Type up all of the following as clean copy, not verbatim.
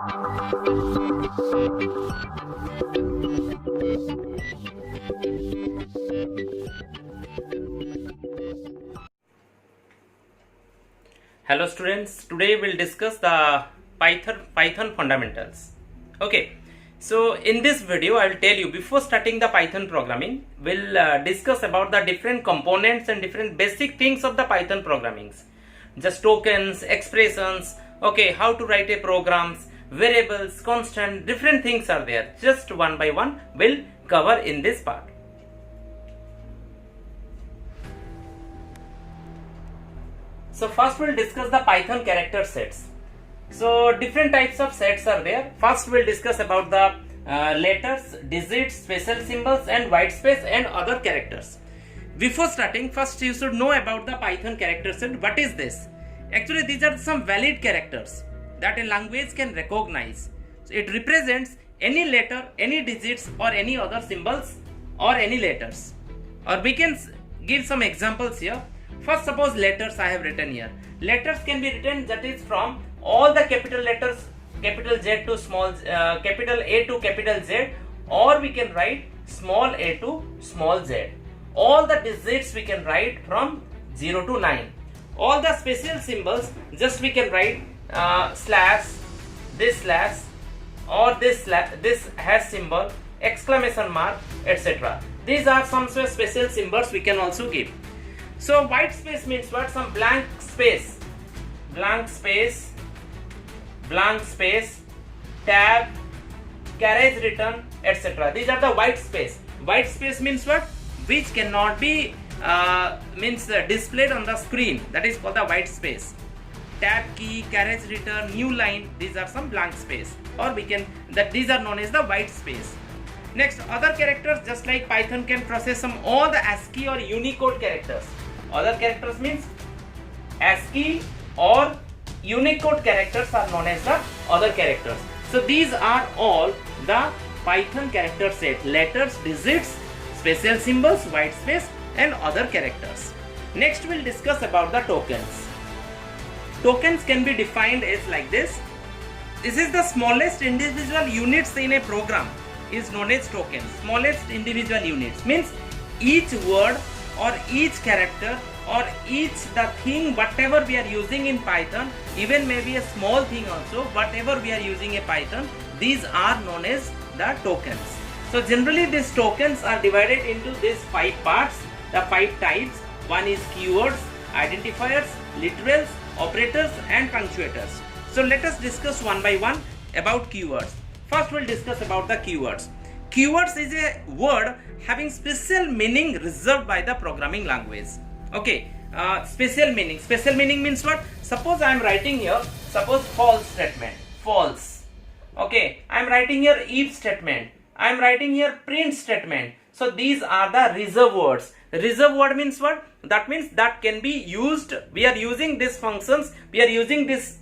Hello students, today we'll discuss the Python fundamentals. Okay, so in this video I'll tell you, before starting the Python programming, we'll discuss about the different components and different basic things of the Python programmings, just tokens, expressions, okay, how to write a programs, variables, constant, different things are there. Just one by one we'll cover in this part. So first we'll discuss the Python character sets. So different types of sets are there. First we'll discuss about the letters, digits, special symbols and white space and other characters. Before starting, first you should know about the Python character set. What is this? Actually these are some valid characters that a language can recognize. So it represents any letter, any digits or any other symbols or any letters. Or we can give some examples here. First, suppose letters I have written here. Letters can be written, that is from all the capital letters, capital Z to small, capital A to capital Z, or we can write small a to small z. All the digits we can write from 0 to 9. All the special symbols, just we can write slash, or this hash symbol, exclamation mark, etc. These are some special symbols we can also give. So white space means what? Some blank space, tab, carriage return, etc. These are the white space. White space means what? Which cannot be displayed on the screen. That is called the white space. Tab key, carriage return, new line. These are some blank space, or we can these are known as the white space. Next, other characters, just like Python can process all the ASCII or Unicode characters. Other characters means ASCII or Unicode characters are known as the other characters. So these are all the Python character set: letters, digits, special symbols, white space and other characters. Next we'll discuss about the tokens. Tokens can be defined as like this. This is the smallest individual units in a program is known as tokens. Smallest individual units means each word or each character or each the thing whatever we are using in Python, even maybe a small thing also, whatever we are using in Python, these are known as the tokens. So generally these tokens are divided into these 5 parts, the 5 types. One is keywords, identifiers, literals, operators and punctuators. So let us discuss one by one about keywords. First we'll discuss about the keywords. Keywords is a word having special meaning reserved by the programming language. Okay, special meaning. Special meaning means what? Suppose I am writing here, suppose false statement, false. Okay, I am writing here if statement. I am writing here print statement. So these are the reserved words. Reserved word means what? That means that can be used. We are using these functions. We are using this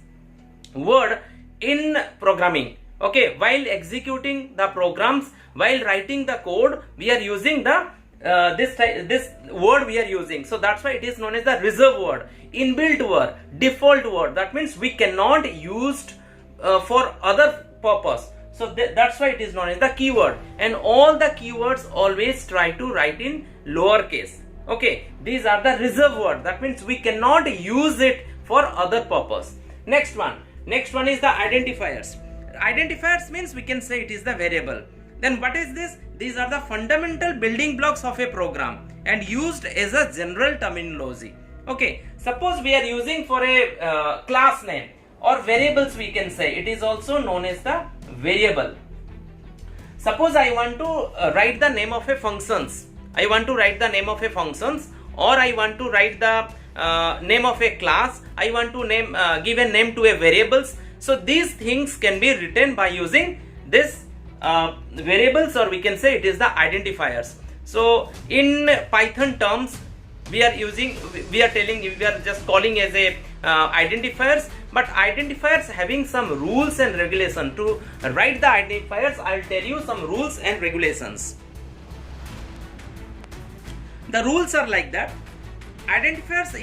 word in programming. Okay, while executing the programs, while writing the code, we are using the this word we are using. So that's why it is known as the reserved word, inbuilt word, default word. That means we cannot use for other purpose. So that's why it is known as the keyword. And all the keywords always try to write in lowercase. Okay, these are the reserved word. That means we cannot use it for other purpose. Next one is the identifiers. Identifiers means we can say it is the variable. Then what is this? These are the fundamental building blocks of a program and used as a general terminology. Okay, suppose we are using for a class name or variables, we can say it is also known as the variable. Suppose I want to write the name of a functions. I want to write the name of a functions, or I want to write the name of a class. I want to give a name to a variables. So these things can be written by using this variables, or we can say it is the identifiers. So in Python terms, we are just calling as a identifiers, but identifiers having some rules and regulation. To write the identifiers, I'll tell you some rules and regulations. The rules are like that. Identifiers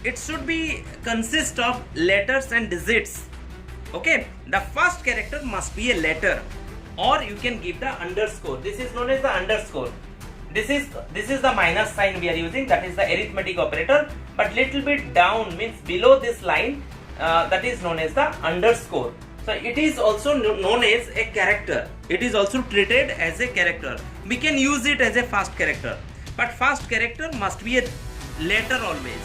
it should be consist of letters and digits. Okay, the first character must be a letter, or you can give the underscore. This is known as the underscore. This is the minus sign we are using, that is the arithmetic operator, but little bit down means below this line, that is known as the underscore. So it is also known as a character. It is also treated as a character. We can use it as a first character, but first character must be a letter always.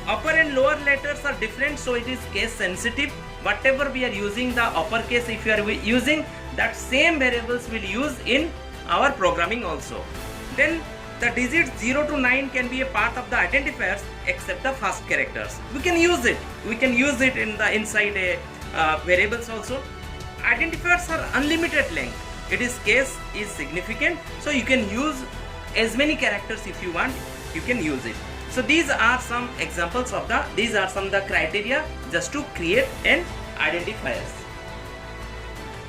Upper and lower letters are different, so it is case sensitive. Whatever we are using the uppercase, if you are using that, same variables will use in our programming also. Then the digits 0 to 9 can be a part of the identifiers except the first characters. We can use it. We can use it in the inside a variables also. Identifiers are unlimited length. It is case is significant, so you can use as many characters if you want. You can use it. So these are some examples of the criteria just to create an identifiers.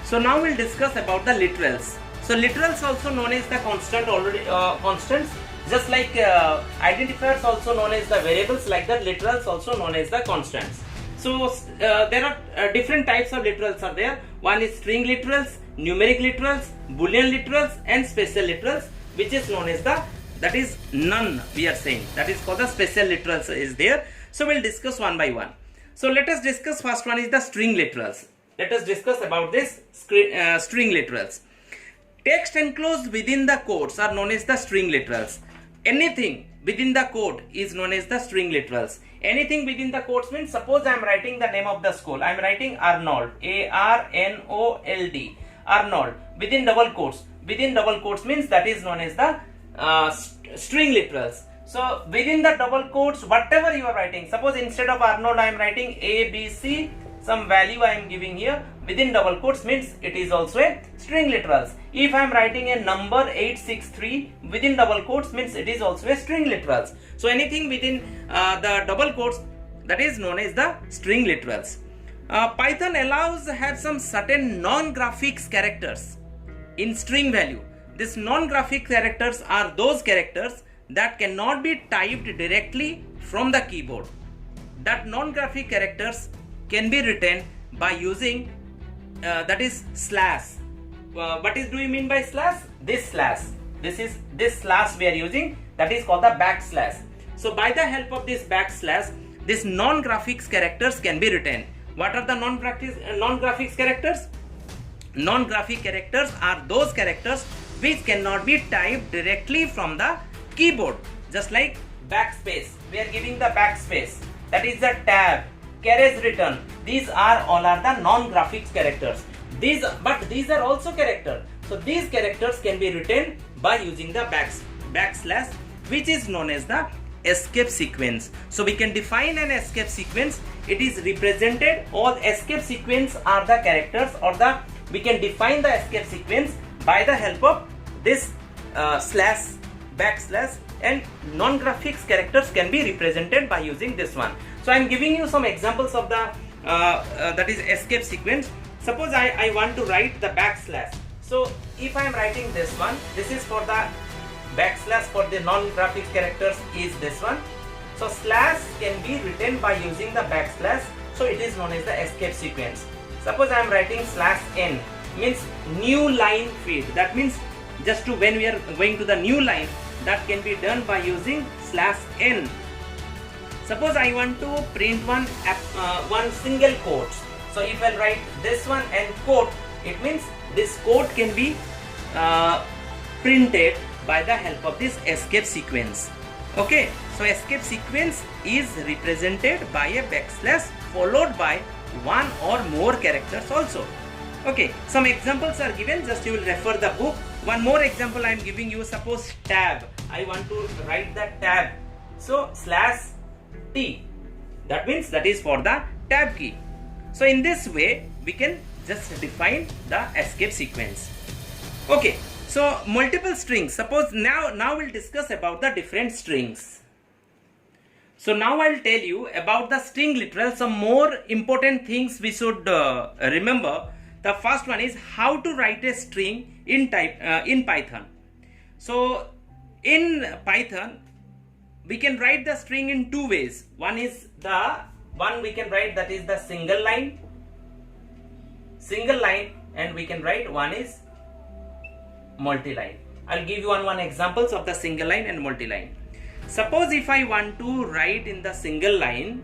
So now we'll discuss about the literals. So literals also known as the constants, just like identifiers also known as the variables, like that literals also known as the constants. So there are different types of literals are there. One is string literals, numeric literals, boolean literals, and special literals, which is known as that is none we are saying. That is called the special literals is there. So we'll discuss one by one. So let us discuss first one is the string literals. Let us discuss about this string literals. Text enclosed within the quotes are known as the string literals. Anything within the quote is known as the string literals. Anything within the quotes means, suppose I am writing the name of the school. I am writing Arnold, A-R-N-O-L-D, Arnold, within double quotes. Within double quotes means that is known as the string literals. So within the double quotes, whatever you are writing, suppose instead of Arnold I am writing A, B, C, some value I am giving here, within double quotes means it is also a string literals. If I am writing a number 863 within double quotes means it is also a string literals. So anything within the double quotes, that is known as the string literals. Python allows have some certain non-graphics characters in string value. These non-graphic characters are those characters that cannot be typed directly from the keyboard. That non-graphic characters can be written by using that is slash. What do you mean by slash? This slash. This slash we are using, that is called the backslash. So by the help of this backslash, these non-graphics characters can be written. What are the non-graphics characters? Non-graphic characters are those characters which cannot be typed directly from the keyboard. Just like backspace, we are giving the backspace. That is the tab, carriage return. These are all are the non-graphics characters. These are also characters. So these characters can be written by using the backslash, which is known as the escape sequence. So we can define an escape sequence. It is represented, all escape sequence are the characters, or we can define the escape sequence by the help of this slash, backslash, and non-graphics characters can be represented by using this one. So I am giving you some examples of the that is escape sequence. Suppose I want to write the backslash. So if I am writing this one, this is for the backslash for the non-graphics characters is this one. So slash can be written by using the backslash. So it is known as the escape sequence. Suppose I am writing slash n, means new line feed. That means just to when we are going to the new line, that can be done by using slash n. Suppose I want to print one single quote. So if I write this one and quote, it means this quote can be printed by the help of this escape sequence. Okay, so escape sequence is represented by a backslash followed by one or more characters also. Okay, some examples are given, just you will refer the book. One more example I am giving you. Suppose tab, I want to write the tab, so slash T, that means that is for the tab key. So in this way we can just define the escape sequence. Okay, so multiple strings. Suppose now we'll discuss about the different strings. So now I'll tell you about the string literal, some more important things we should remember. The first one is how to write a string in Python. So in Python we can write the string in two ways. One is the one we can write, that is the single line, single line and we can write one is multi-line. I'll give you one examples of the single line and multi-line. Suppose if I want to write in the single line,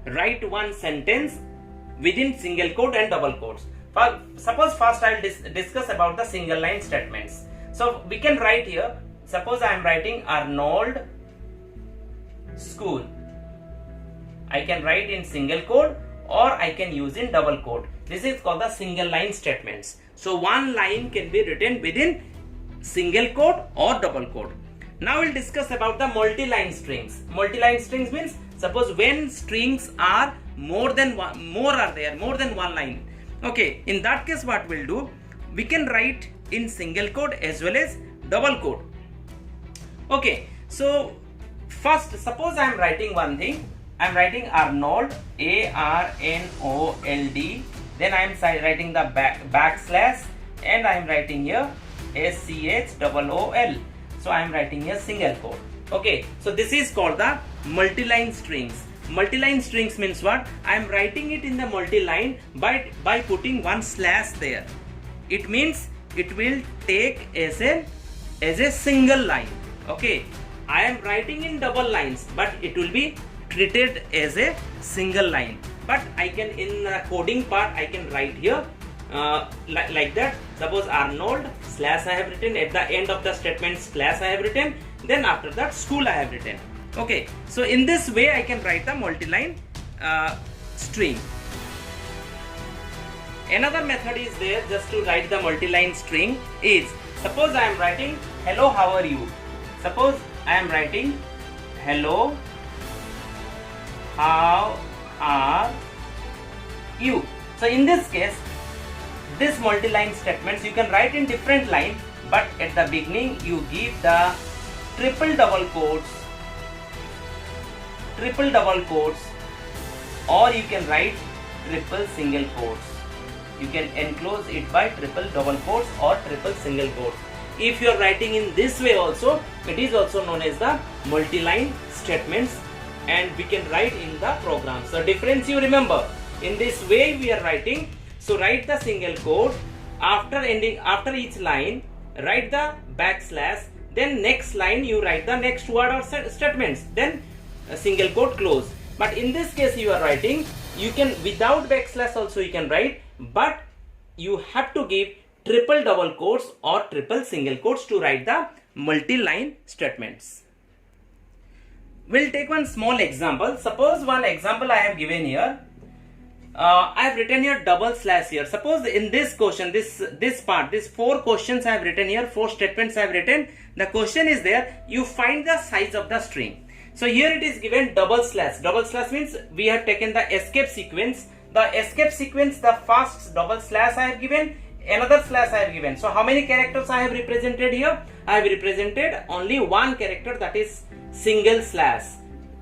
write one sentence within single quote and double quotes. Suppose first I'll discuss about the single line statements. So we can write here, suppose I am writing Arnold School. I can write in single quote or I can use in double quote. This is called the single line statements. So one line can be written within single quote or double quote. Now we'll discuss about the multi-line strings. Multi-line strings means suppose when strings are more than one line. Okay, in that case what we'll do, we can write in single quote as well as double quote. Okay, so first suppose I am writing one thing. I am writing Arnold, ARNOLD, then I am writing the backslash and I am writing here SCHOOL. So I am writing here single quote. Okay, so this is called the multi-line strings. Multi-line strings means what? I am writing it in the multi-line by putting one slash there. It means it will take as a single line. Okay, I am writing in double lines, but it will be treated as a single line. But I can, in the coding part, I can write here like that. Suppose Arnold slash I have written, at the end of the statement slash I have written, then after that school I have written. Okay, so in this way I can write the multi-line string. Another method is there just to write the multi-line string is, suppose I am writing hello, how are you? Suppose I am writing hello, how are you? So in this case, this multi-line statements you can write in different line, but at the beginning you give the triple double quotes, or you can write triple single quotes. You can enclose it by triple double quotes or triple single quotes. If you are writing in this way also, it is also known as the multi-line statements, and we can write in the program. So difference you remember, in this way we are writing. So write the single quote, after each line write the backslash, then next line you write the next word or statements, then a single quote close. But in this case you are writing, you can without backslash also you can write, but you have to give triple double quotes or triple single quotes to write the multi-line statements. We'll take one small example. Suppose one example I have given here. I have written here double slash here. Suppose in this question, this part, these 4 questions I have written here, 4 statements I have written. The question is there, you find the size of the string. So here it is given double slash. Double slash means we have taken the escape sequence. The escape sequence, the first double slash I have given, another slash I have given. So how many characters I have represented here? I have represented only one character, that is single slash.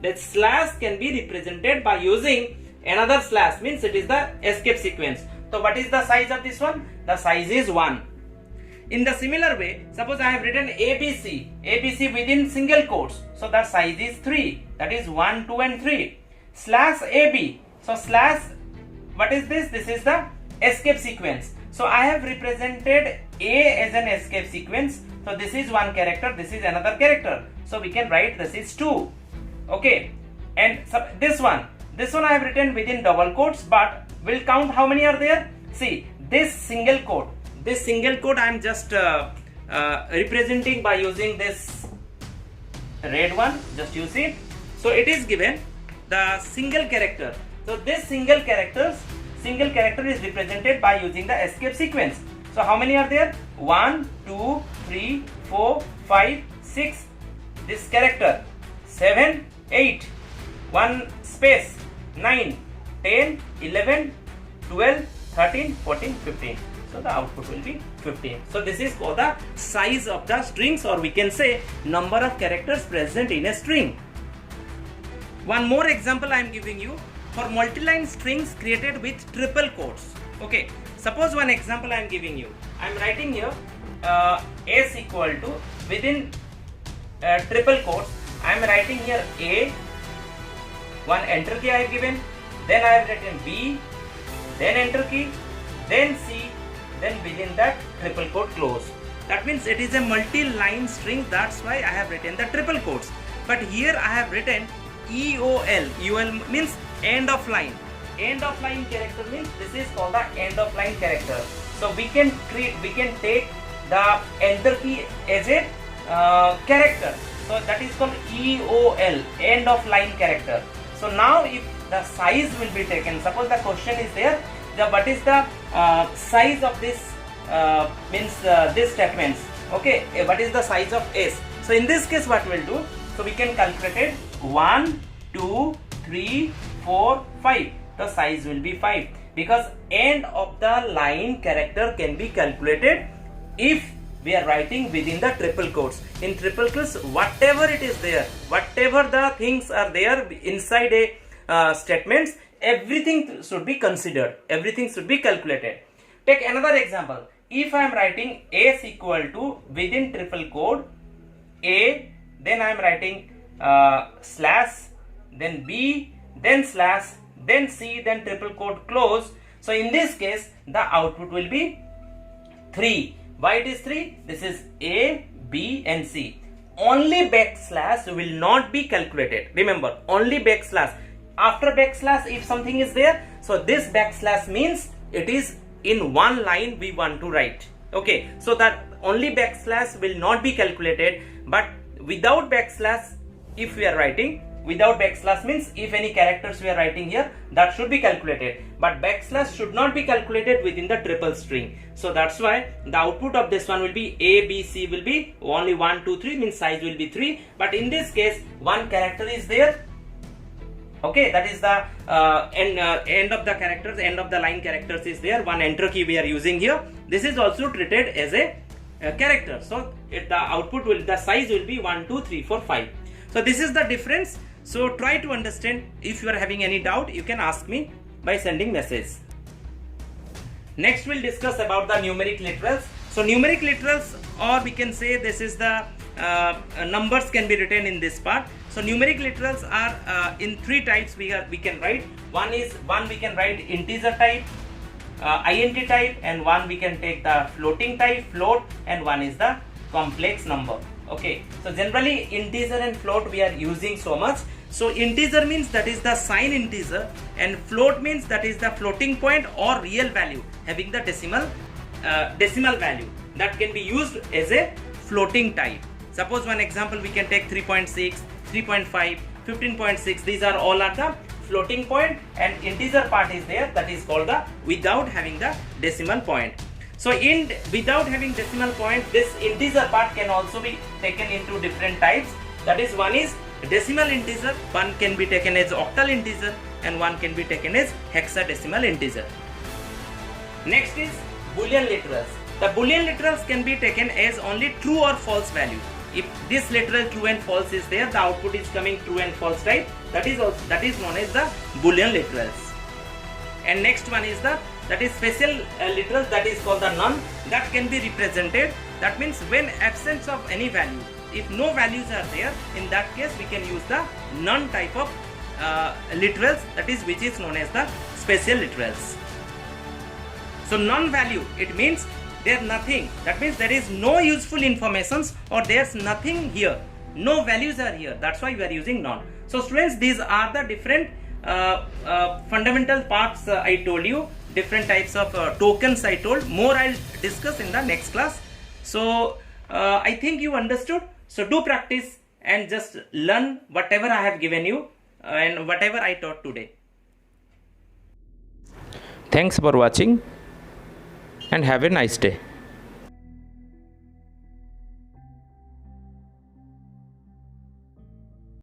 That slash can be represented by using another slash, means it is the escape sequence. So what is the size of this one? The size is 1. In the similar way, suppose I have written ABC within single quotes, so that size is 3, that is 1, 2 and 3. Slash AB, so slash, what is this? This is the escape sequence. So I have represented A as an escape sequence. So this is one character, this is another character. So we can write this is 2. Okay, and this one I have written within double quotes, but we'll count how many are there. See, this single quote I am just representing by using this red one, just use it. So it is given the single character. So this single character is represented by using the escape sequence. So how many are there? 1, 2, 3, 4, 5, 6. This character 7, 8, 1 space 9, 10, 11, 12, 13, 14, 15. So the output will be 15. So this is called the size of the strings, or we can say number of characters present in a string. One more example I am giving you for multi-line strings created with triple quotes. Okay, suppose one example I am giving you. I am writing here S equal to, within triple quotes I am writing here A, one enter key I have given, then I have written B, then enter key, then C, then within that triple quote close. That means it is a multi-line string, that's why I have written the triple quotes. But here I have written EOL. EOL means end of line. End of line character means this is called the end of line character. So we can take the enter key as a character. So that is called EOL, end of line character. So now if the size will be taken, suppose the question is there, what is the size of this this statements, okay, what is the size of S? So in this case what we'll do, so we can calculate it 1, 2, 3, 4, 5. The size will be 5 because end of the line character can be calculated if we are writing within the triple quotes. In triple quotes, whatever it is there, whatever the things are there inside a statements, everything should be considered, everything should be calculated. Take another example. If I am writing S equal to within triple quote A, then I am writing slash, then B, then slash, then C, then triple quote close. So in this case the output will be 3. Why it is 3? This is A, B and C. Only backslash will not be calculated. Remember, only backslash. After backslash if something is there, so this backslash means it is in one line we want to write. Okay, so that only backslash will not be calculated, but without backslash if we are writing, without backslash means if any characters we are writing here, that should be calculated, but backslash should not be calculated within the triple string. So that's why the output of this one will be A, B, C will be only 1, 2, 3 means size will be 3, but in this case one character is there. Okay, that is the end of the characters, end of the line characters is there. One enter key we are using here. This is also treated as a character. So the output will, the size will be 1, 2, 3, 4, 5. So this is the difference. So try to understand. If you are having any doubt, you can ask me by sending message. Next we'll discuss about the numeric literals. So numeric literals, or we can say this is the numbers can be written in this part. So numeric literals are in 3 types we can write. One we can write integer type, int type, and one we can take the floating type, float, and one is the complex number. Okay, so generally integer and float we are using so much. So integer means that is the sign integer, and float means that is the floating point or real value having the decimal value that can be used as a floating type. Suppose one example we can take 3.6, 3.5, 15.6. These are all are the floating point, and integer part is there, that is called the without having the decimal point. So without having decimal point, this integer part can also be taken into different types. That is, one is decimal integer, one can be taken as octal integer, and one can be taken as hexadecimal integer. Next is Boolean literals. The Boolean literals can be taken as only true or false value. If this literal true and false is there, the output is coming true and false type. That is known as the Boolean literals. And next one is that is special literals, that is called the none. That can be represented. That means when absence of any value, if no values are there, in that case we can use the none type of literals, that is which is known as the special literals. So non value, it means there nothing, that means there is no useful informations or there's nothing here, no values are here, that's why we are using none. So students, these are the different fundamental parts I told you, different types of tokens I told. More I'll discuss in the next class. So I think you understood. So do practice and just learn whatever I have given you and whatever I taught today. Thanks for watching and have a nice day.